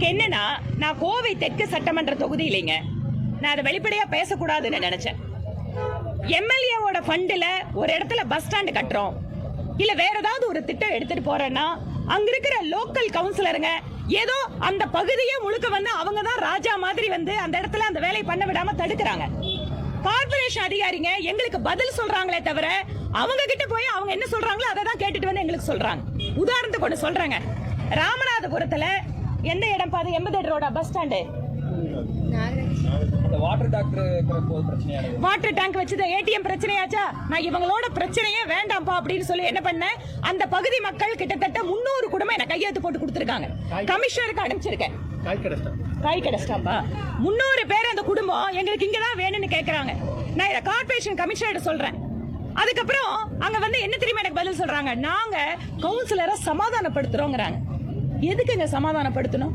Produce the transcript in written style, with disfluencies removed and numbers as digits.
என்னன்னா, நான் கோவை தெற்கு சட்டமன்ற தொகுதி இல்லைங்க. நான் அதை வெளிப்படையா பேசக்கூடாதுன்னு நினைச்சேன். எம்எல்ஏவோட ஃபண்டுல ஒரு இடத்துல பஸ் ஸ்டாண்ட் கட்டுறோம், இல்ல வேற ஏதாவது ஒரு திட்டம் எடுத்துட்டு போறேன்னா அங்க இருக்கிற லோக்கல் கவுன்சிலருங்க ஏதோ அந்த பகுதியே முழுக்க வந்து அவங்க தான் ராஜா மாதிரி வந்து அந்த இடத்துல அந்த வேலையை பண்ண விடாம தடுக்கிறாங்க. கார்ப்பரேஷன் அதிகாரிங்க எங்களுக்கு பதில் சொல்றாங்களே தவிர அவங்க கிட்ட போய் அவங்க என்ன சொல்றாங்களோ அதை தான் கேட்டுட்டு வந்து எங்களுக்கு சொல்றாங்க. உதாரணத்துக்கு ஒன்று சொல்றேங்க. ராமநாதபுரத்துல எந்த இடம் பாது 80 ரோட பஸ் ஸ்டாண்டு வாட்டர் டேங்க் வச்சது ஏடிஎம் பிரச்சனையாச்சா? நான் இவங்களோட பிரச்சனையே வேண்டாம்ப்பா அப்படின்னு சொல்லி என்ன பண்ணேன், அந்த பகுதி மக்கள் கிட்டத்தட்ட 300 குடும்பம் என்ன கையெழுத்து போட்டு கொடுத்துருக்காங்க. கமிஷனருக்கு அனுப்பிச்சிருக்கேன். காய் கடஸ்டாப்பா 300 பேர் அந்த குடும்பம் எங்களுக்கு இங்கதான் வேணும்னு கேக்குறாங்க. நான் இதை கார்பரேஷன் கமிஷனர் சொல்றேன். அதுக்கப்புறம் அங்க வந்து என்ன தெரியுமா எனக்கு பதில் சொல்றாங்க, நாங்க கவுன்சிலரை சமாதானப்படுத்துறோங்கிறாங்க. எதுக்குங்க சமாதானப்படுத்தணும்?